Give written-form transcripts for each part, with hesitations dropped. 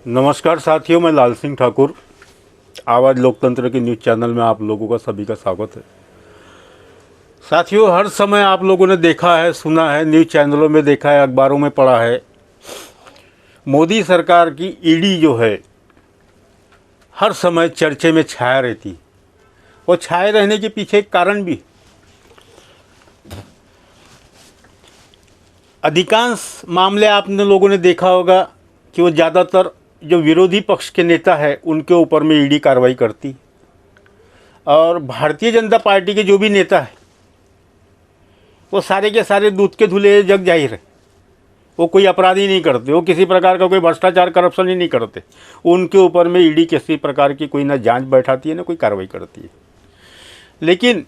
नमस्कार साथियों, मैं लाल सिंह ठाकुर। आवाज़ लोकतंत्र के न्यूज़ चैनल में आप लोगों का सभी का स्वागत है। साथियों, हर समय आप लोगों ने देखा है, सुना है, न्यूज़ चैनलों में देखा है, अखबारों में पढ़ा है, मोदी सरकार की ईडी जो है हर समय चर्चे में छाया रहती। और छाए रहने के पीछे एक कारण भी। अधिकांश मामले आपने लोगों ने देखा होगा कि वो ज़्यादातर जो विरोधी पक्ष के नेता है उनके ऊपर में ईडी कार्रवाई करती। और भारतीय जनता पार्टी के जो भी नेता है वो सारे के सारे दूध के धुले जग जाहिर है। वो कोई अपराध ही नहीं करते, वो किसी प्रकार का कोई भ्रष्टाचार करप्शन ही नहीं करते। उनके ऊपर में ईडी किसी प्रकार की कोई ना जांच बैठाती है ना कोई कार्रवाई करती है। लेकिन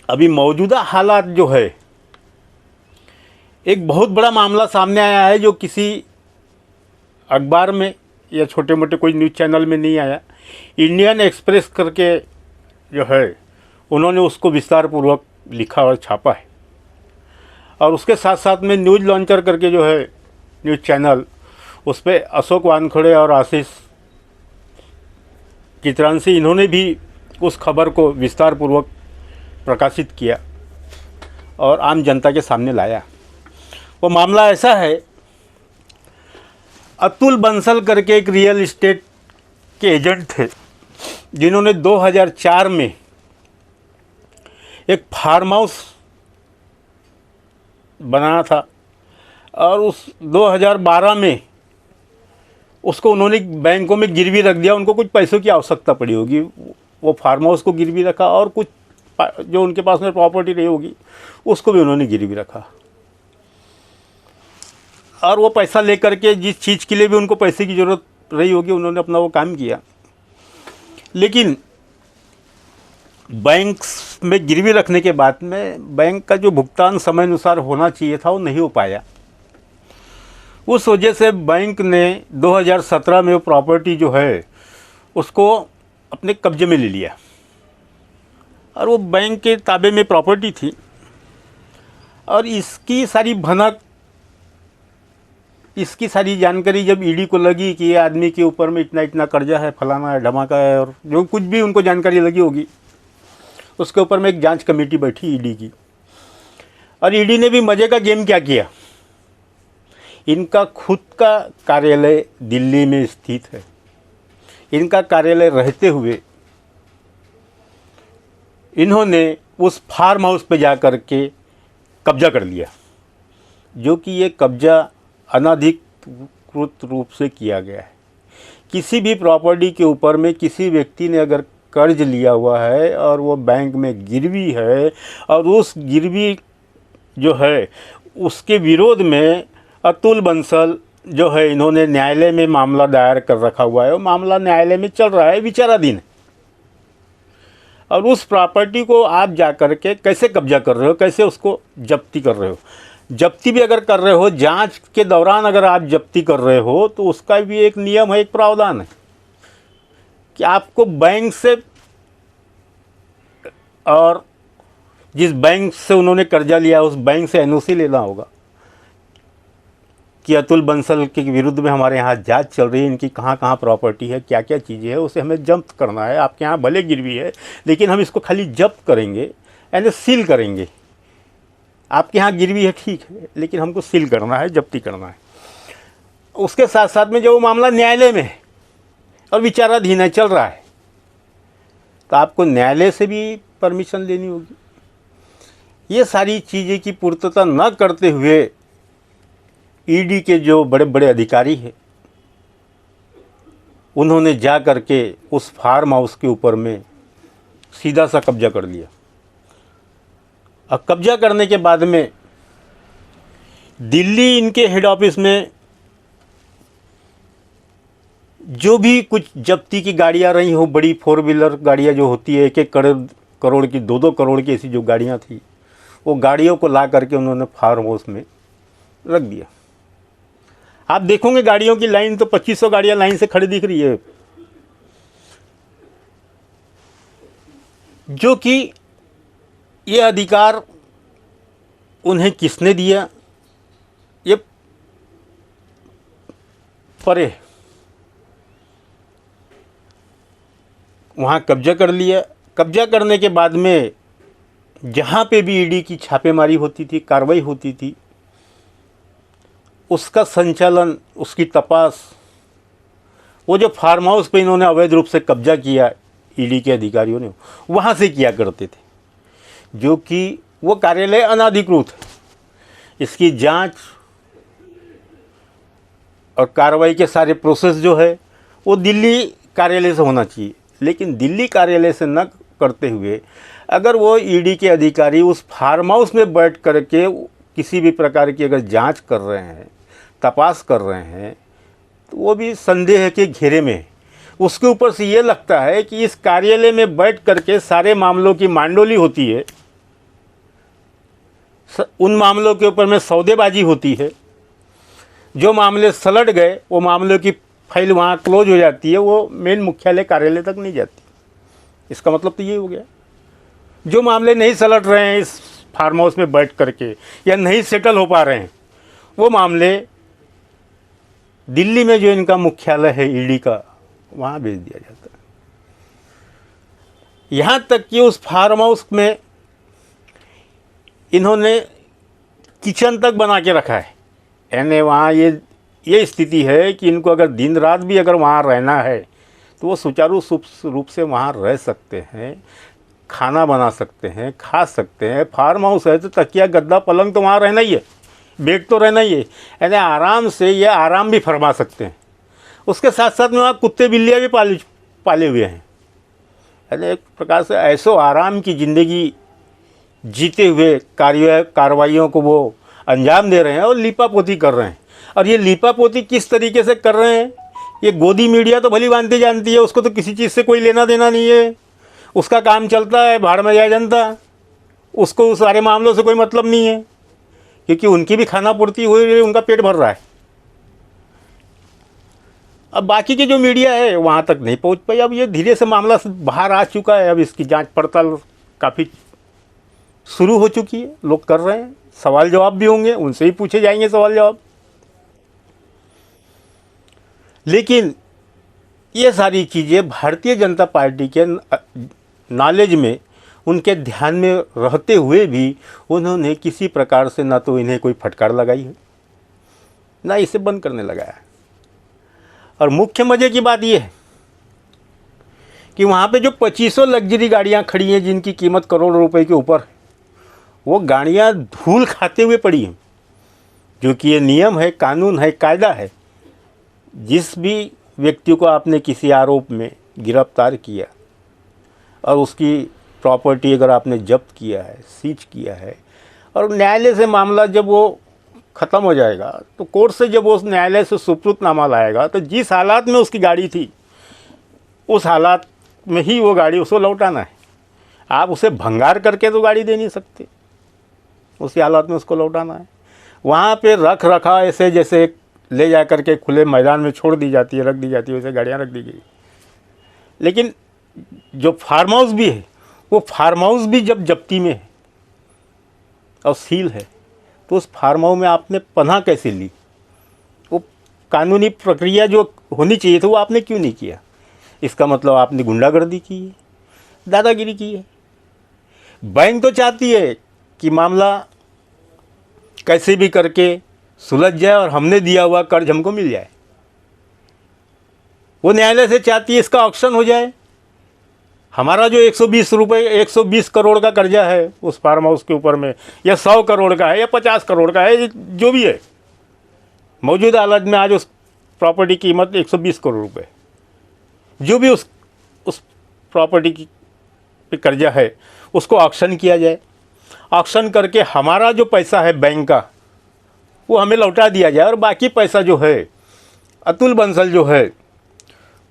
अभी मौजूदा हालात जो है, एक बहुत बड़ा मामला सामने आया है जो किसी अखबार में या छोटे मोटे कोई न्यूज़ चैनल में नहीं आया। इंडियन एक्सप्रेस करके जो है उन्होंने उसको विस्तार पूर्वक लिखा और छापा है। और उसके साथ साथ में न्यूज़ लॉन्चर करके जो है न्यूज़ चैनल, उस पर अशोक वानखड़े और आशीष चित्रांशी, इन्होंने भी उस खबर को विस्तार पूर्वक प्रकाशित किया और आम जनता के सामने लाया। वो मामला ऐसा है, अतुल बंसल करके एक रियल इस्टेट के एजेंट थे जिन्होंने 2004 में एक फार्म हाउस बनाया था और उस 2012 में उसको उन्होंने बैंकों में गिरवी रख दिया। उनको कुछ पैसों की आवश्यकता पड़ी होगी, वो फार्म हाउस को गिरवी रखा और कुछ जो उनके पास में प्रॉपर्टी रही होगी उसको भी उन्होंने गिरवी रखा। और वो पैसा लेकर के जिस चीज़ के लिए भी उनको पैसे की ज़रूरत रही होगी उन्होंने अपना वो काम किया। लेकिन बैंक में गिरवी रखने के बाद में बैंक का जो भुगतान समय अनुसार होना चाहिए था वो नहीं हो पाया। उस वजह से बैंक ने 2017 में वो प्रॉपर्टी जो है उसको अपने कब्जे में ले लिया और वो बैंक के ताबे में प्रॉपर्टी थी। और इसकी सारी भनक, इसकी सारी जानकारी जब ईडी को लगी कि ये आदमी के ऊपर में इतना इतना कर्जा है, फलाना है, धमाका है, और जो कुछ भी उनको जानकारी लगी होगी उसके ऊपर में एक जांच कमेटी बैठी ईडी की। और ईडी ने भी मज़े का गेम क्या किया, इनका खुद का कार्यालय दिल्ली में स्थित है। इनका कार्यालय रहते हुए इन्होंने उस फार्म हाउस पे जा कर के कब्जा कर लिया, जो कि ये कब्जा अनधिकृत रूप से किया गया है। किसी भी प्रॉपर्टी के ऊपर में किसी व्यक्ति ने अगर कर्ज लिया हुआ है और वो बैंक में गिरवी है और उस गिरवी जो है उसके विरोध में अतुल बंसल जो है इन्होंने न्यायालय में मामला दायर कर रखा हुआ है। वो मामला न्यायालय में चल रहा है, विचाराधीन है। और उस प्रॉपर्टी को आप जा कर के कैसे कब्जा कर रहे हो, कैसे उसको जब्ती कर रहे हो। जब्ती भी अगर कर रहे हो, जांच के दौरान अगर आप जब्ती कर रहे हो तो उसका भी एक नियम है, एक प्रावधान है कि आपको बैंक से और जिस बैंक से उन्होंने कर्जा लिया उस बैंक से एनओसी लेना होगा कि अतुल बंसल के विरुद्ध में हमारे यहाँ जांच चल रही है, इनकी कहाँ कहाँ प्रॉपर्टी है, क्या क्या चीज़ें हैं, उसे हमें जब्त करना है। आपके यहाँ भले गिरवी है लेकिन हम इसको खाली जब्त करेंगे, यानी सील करेंगे। आपके यहाँ गिरवी है ठीक है, लेकिन हमको सील करना है, जब्ती करना है। उसके साथ साथ में जो वो मामला न्यायालय में है और विचाराधीन है, चल रहा है, तो आपको न्यायालय से भी परमिशन लेनी होगी। ये सारी चीज़ें की पूर्तता न करते हुए ईडी के जो बड़े बड़े अधिकारी हैं उन्होंने जा कर के उस फार्म हाउस के ऊपर में सीधा सा कब्जा कर लिया। अब कब्जा करने के बाद में दिल्ली इनके हेड ऑफिस में जो भी कुछ जब्ती की गाड़ियां रही हो, बड़ी 4 व्हीलर गाड़ियां जो होती है, 1-1 करोड़ की, 2-2 करोड़ की, ऐसी जो गाड़ियां थी, वो गाड़ियों को ला करके उन्होंने फार्म हाउस में रख दिया। आप देखोगे गाड़ियों की लाइन तो 2500 गाड़ियां लाइन से खड़ी दिख रही है, जो कि ये अधिकार उन्हें किसने दिया, ये परे वहाँ कब्जा कर लिया। कब्जा करने के बाद में जहाँ पे भी ईडी की छापेमारी होती थी, कार्रवाई होती थी, उसका संचालन, उसकी तपास, वो जो फार्म हाउस पे इन्होंने अवैध रूप से कब्जा किया ईडी के अधिकारियों ने, वहाँ से किया करते थे, जो कि वो कार्यालय अनाधिकृत है। इसकी जांच और कार्रवाई के सारे प्रोसेस जो है वो दिल्ली कार्यालय से होना चाहिए, लेकिन दिल्ली कार्यालय से न करते हुए अगर वो ईडी के अधिकारी उस फार्म हाउस में बैठ करके किसी भी प्रकार की अगर जांच कर रहे हैं, तपास कर रहे हैं, तो वो भी संदेह के घेरे में है। उसके ऊपर से ये लगता है कि इस कार्यालय में बैठ करके सारे मामलों की मांडोली होती है, उन मामलों के ऊपर में सौदेबाजी होती है, जो मामले सलट गए वो मामलों की फाइल वहाँ क्लोज हो जाती है, वो मेन मुख्यालय कार्यालय तक नहीं जाती। इसका मतलब तो ये हो गया, जो मामले नहीं सलट रहे हैं इस फार्म हाउस में बैठ करके या नहीं सेटल हो पा रहे हैं, वो मामले दिल्ली में जो इनका मुख्यालय है ईडी का, वहाँ भेज दिया जाता है। यहाँ तक कि उस फार्म हाउस में इन्होंने किचन तक बना के रखा है। यानी वहाँ ये स्थिति है कि इनको अगर दिन रात भी अगर वहाँ रहना है तो वो सुचारू रूप से वहाँ रह सकते हैं, खाना बना सकते हैं, खा सकते हैं। फार्म हाउस है तो तकिया गद्दा पलंग तो वहाँ रहना ही है, बेड तो रहना ही है, यानी आराम से ये आराम भी फरमा सकते हैं। उसके साथ साथ में वहाँ कुत्ते बिल्लियाँ भी पाले हुए हैं। यानी एक प्रकार से ऐसो आराम की ज़िंदगी जीते हुए कार्रवाइयों को वो अंजाम दे रहे हैं और लीपापोती कर रहे हैं। और ये लीपापोती किस तरीके से कर रहे हैं, ये गोदी मीडिया तो भली भांति जानती है, उसको तो किसी चीज़ से कोई लेना देना नहीं है, उसका काम चलता है, भाड़ में जाए जनता, उसको उस सारे मामलों से कोई मतलब नहीं है, क्योंकि उनकी भी खाना पूर्ति हो रही है, उनका पेट भर रहा है। अब बाकी की जो मीडिया है वहाँ तक नहीं पहुँच पाई। अब ये धीरे से मामला बाहर आ चुका है, अब इसकी जांच पड़ताल काफ़ी शुरू हो चुकी है, लोग कर रहे हैं, सवाल जवाब भी होंगे, उनसे ही पूछे जाएंगे सवाल जवाब। लेकिन ये सारी चीज़ें भारतीय जनता पार्टी के नॉलेज में, उनके ध्यान में रहते हुए भी उन्होंने किसी प्रकार से ना तो इन्हें कोई फटकार लगाई है, ना इसे बंद करने लगाया। और मुख्य मज़े की बात यह है कि वहाँ पे जो 2500 लग्जरी गाड़ियाँ खड़ी हैं जिनकी कीमत करोड़ रुपए के ऊपर, वो गाड़ियाँ धूल खाते हुए पड़ी हैं, जो कि ये नियम है, कानून है, कायदा है। जिस भी व्यक्ति को आपने किसी आरोप में गिरफ्तार किया और उसकी प्रॉपर्टी अगर आपने जब्त किया है, सीज किया है, और न्यायालय से मामला जब वो ख़त्म हो जाएगा, तो कोर्ट से जब वो न्यायालय से सुपुर्दनामा लाएगा, तो जिस हालात में उसकी गाड़ी थी उस हालात में ही वो गाड़ी उसको लौटाना है। आप उसे भंगार करके तो गाड़ी दे नहीं सकते, उसी हालात में उसको लौटाना है। वहाँ पे रख रखा ऐसे जैसे ले जा करके खुले मैदान में छोड़ दी जाती है, रख दी जाती है, वैसे गाड़ियाँ रख दी गई। लेकिन जो फार्म हाउस भी है, वो फार्म हाउस भी जब जब्ती में है और सील है, तो उस फार्म हाउस में आपने पनाह कैसे ली? वो कानूनी प्रक्रिया जो होनी चाहिए थी वो आपने क्यों नहीं किया? इसका मतलब आपने गुंडागर्दी की है, दादागिरी की है। बैंक तो चाहती है कि मामला कैसे भी करके सुलझ जाए और हमने दिया हुआ कर्ज हमको मिल जाए। वो न्यायालय से चाहती है इसका ऑक्शन हो जाए, हमारा जो 120 करोड़ का कर्जा है उस फार्म हाउस के ऊपर में, या 100 करोड़ का है या 50 करोड़ का है, जो भी है, मौजूदा हालत में आज उस प्रॉपर्टी की कीमत 120 करोड़ रुपए, जो भी उस प्रॉपर्टी की पे कर्जा है उसको ऑक्शन किया जाए। ऑक्शन करके हमारा जो पैसा है बैंक का वो हमें लौटा दिया जाए, और बाकी पैसा जो है अतुल बंसल जो है,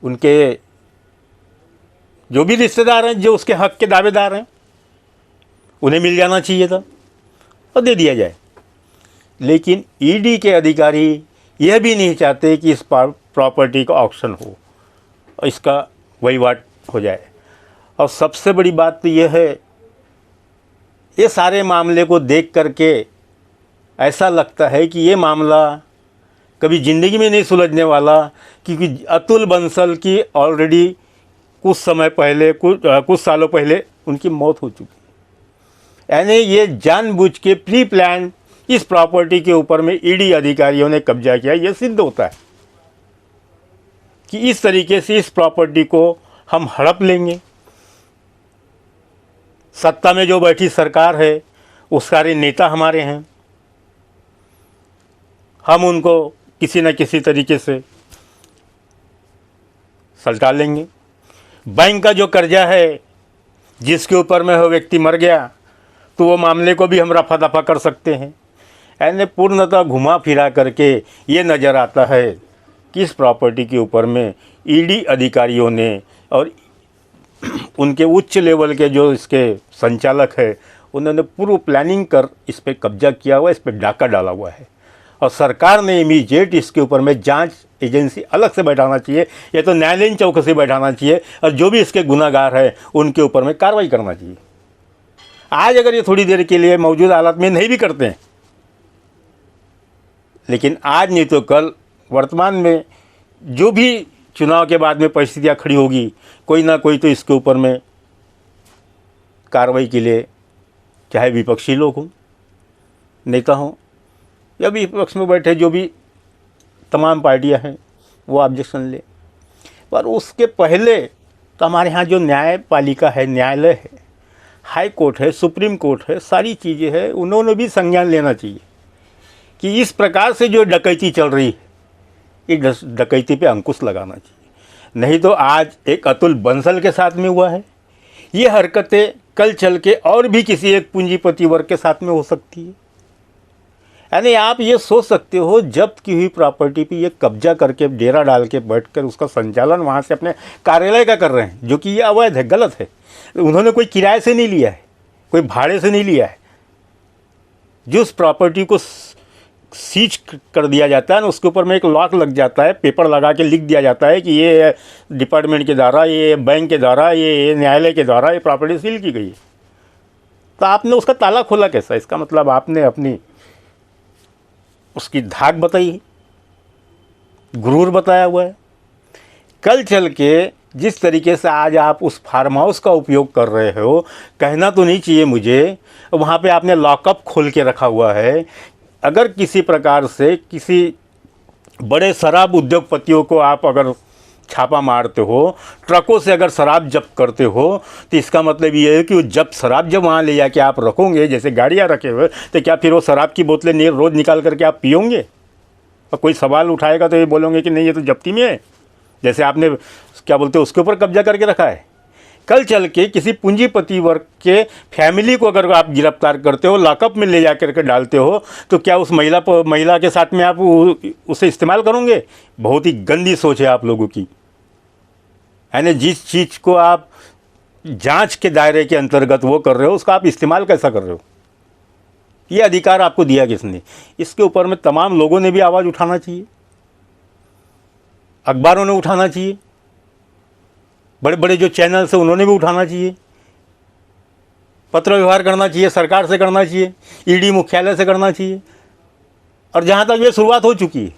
उनके जो भी रिश्तेदार हैं, जो उसके हक के दावेदार हैं, उन्हें मिल जाना चाहिए था और दे दिया जाए। लेकिन ईडी के अधिकारी यह भी नहीं चाहते कि इस प्रॉपर्टी का ऑक्शन हो और इसका वहीवाट हो जाए। और सबसे बड़ी बात तो यह है, ये सारे मामले को देख करके ऐसा लगता है कि ये मामला कभी ज़िंदगी में नहीं सुलझने वाला, क्योंकि अतुल बंसल की ऑलरेडी कुछ समय पहले, कुछ सालों पहले उनकी मौत हो चुकी। यानी ये जानबूझ के प्री प्लान इस प्रॉपर्टी के ऊपर में ईडी अधिकारियों ने कब्जा किया। ये सिद्ध होता है कि इस तरीके से इस प्रॉपर्टी को हम हड़प लेंगे। सत्ता में जो बैठी सरकार है, वो सारे नेता हमारे हैं, हम उनको किसी न किसी तरीके से सलटा लेंगे। बैंक का जो कर्जा है, जिसके ऊपर में वो व्यक्ति मर गया, तो वो मामले को भी हम रफा दफा कर सकते हैं। यानी पूर्णतः घुमा फिरा करके ये नज़र आता है कि इस प्रॉपर्टी के ऊपर में ईडी अधिकारियों ने और उनके उच्च लेवल के जो इसके संचालक है, उन्होंने पूर्व प्लानिंग कर इस पर कब्जा किया हुआ, इस पर डाका डाला हुआ है। और सरकार ने इमीडिएट इसके ऊपर में जांच एजेंसी अलग से बैठाना चाहिए, या तो न्यायालयीन चौकसी बैठाना चाहिए, और जो भी इसके गुनाहगार है उनके ऊपर में कार्रवाई करना चाहिए। आज अगर ये थोड़ी देर के लिए मौजूद हालत में नहीं भी करते हैं, लेकिन आज नहीं तो कल वर्तमान में जो भी चुनाव के बाद में परिस्थितियाँ खड़ी होगी, कोई ना कोई तो इसके ऊपर में कार्रवाई के लिए, चाहे विपक्षी लोग हों, नेता हों, या भी विपक्ष में बैठे जो भी तमाम पार्टियां हैं, वो ऑब्जेक्शन ले। पर उसके पहले तो हमारे यहाँ जो न्यायपालिका है, न्यायालय है, हाई कोर्ट है, सुप्रीम कोर्ट है, सारी चीज़ें हैं, उन्होंने भी संज्ञान लेना चाहिए कि इस प्रकार से जो डकैती चल रही है, इस डकैती पे अंकुश लगाना चाहिए। नहीं तो आज एक अतुल बंसल के साथ में हुआ है, ये हरकतें कल चल के और भी किसी एक पूंजीपति वर्ग के साथ में हो सकती है। यानी आप ये सोच सकते हो, जब्त की हुई प्रॉपर्टी पे ये कब्जा करके डेरा डाल के बैठकर उसका संचालन वहाँ से अपने कार्यालय का कर रहे हैं, जो कि ये अवैध है, गलत है। उन्होंने कोई किराए से नहीं लिया है, कोई भाड़े से नहीं लिया है। जो उस प्रॉपर्टी को सीज कर दिया जाता है ना, उसके ऊपर में एक लॉक लग जाता है, पेपर लगा के लिख दिया जाता है कि ये डिपार्टमेंट के द्वारा, ये बैंक के द्वारा, ये न्यायालय के द्वारा ये प्रॉपर्टी सील की गई है। तो आपने उसका ताला खोला कैसा? इसका मतलब आपने अपनी उसकी धाक बताई, गुरूर बताया हुआ है। कल चल के जिस तरीके से आज आप उस फार्म हाउस का उपयोग कर रहे हो, कहना तो नहीं चाहिए मुझे, वहाँ पे आपने लॉकअप खोल के रखा हुआ है। अगर किसी प्रकार से किसी बड़े शराब उद्योगपतियों को आप अगर छापा मारते हो, ट्रकों से अगर शराब जब्त करते हो, तो इसका मतलब ये है कि वो जब शराब जब वहाँ ले जाके आप रखोगे, जैसे गाड़ियाँ रखे हुए, तो क्या फिर वो शराब की बोतलें रोज़ निकाल करके आप पियोगे? और कोई सवाल उठाएगा तो ये बोलोगे कि नहीं, ये तो जब्ती में है, जैसे आपने क्या बोलते हैं उसके ऊपर कब्जा करके रखा है। कल चल के किसी पूंजीपति वर्ग के फैमिली को अगर आप गिरफ्तार करते हो, लॉकअप में ले जा करके डालते हो, तो क्या उस महिला के साथ में आप उसे इस्तेमाल करोगे? बहुत ही गंदी सोच है आप लोगों की। यानी जिस चीज़ को आप जांच के दायरे के अंतर्गत वो कर रहे हो, उसका आप इस्तेमाल कैसा कर रहे हो? ये अधिकार आपको दिया किसने? इसके ऊपर में तमाम लोगों ने भी आवाज़ उठाना चाहिए, अखबारों ने उठाना चाहिए, बड़े बड़े जो चैनल्स हैं उन्होंने भी उठाना चाहिए, पत्र व्यवहार करना चाहिए, सरकार से करना चाहिए, ईडी मुख्यालय से करना चाहिए। और जहाँ तक ये शुरुआत हो चुकी है,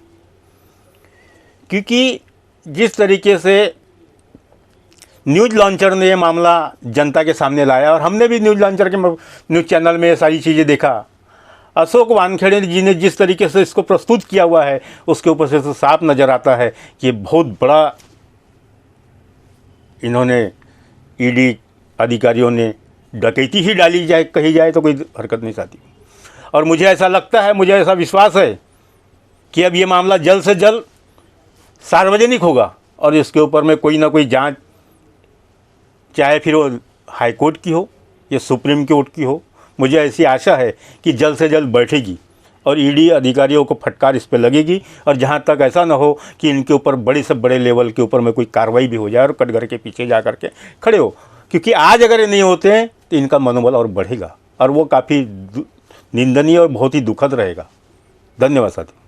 क्योंकि जिस तरीके से न्यूज़ लॉन्चर ने ये मामला जनता के सामने लाया, और हमने भी न्यूज़ लॉन्चर के न्यूज़ चैनल में ये सारी चीज़ें देखा, अशोक वानखेड़े जी ने जिस तरीके से इसको प्रस्तुत किया हुआ है, उसके ऊपर से तो साफ नज़र आता है कि बहुत बड़ा इन्होंने ईडी अधिकारियों ने डकैती ही डाली जाए, कही जाए तो कोई हरकत नहीं आती। और मुझे ऐसा लगता है, मुझे ऐसा विश्वास है कि अब ये मामला जल्द से जल्द सार्वजनिक होगा, और इसके ऊपर में कोई ना कोई जांच, चाहे फिर वो हाई कोर्ट की हो या सुप्रीम कोर्ट की हो, मुझे ऐसी आशा है कि जल्द से जल्द बैठेगी और ईडी अधिकारियों को फटकार इस पे लगेगी। और जहाँ तक ऐसा ना हो कि इनके ऊपर बड़े से बड़े लेवल के ऊपर में कोई कार्रवाई भी हो जाए और कटघरे के पीछे जा करके खड़े हो, क्योंकि आज अगर ये नहीं होते हैं तो इनका मनोबल और बढ़ेगा, और वो काफ़ी निंदनीय और बहुत ही दुखद रहेगा। धन्यवाद साथियों।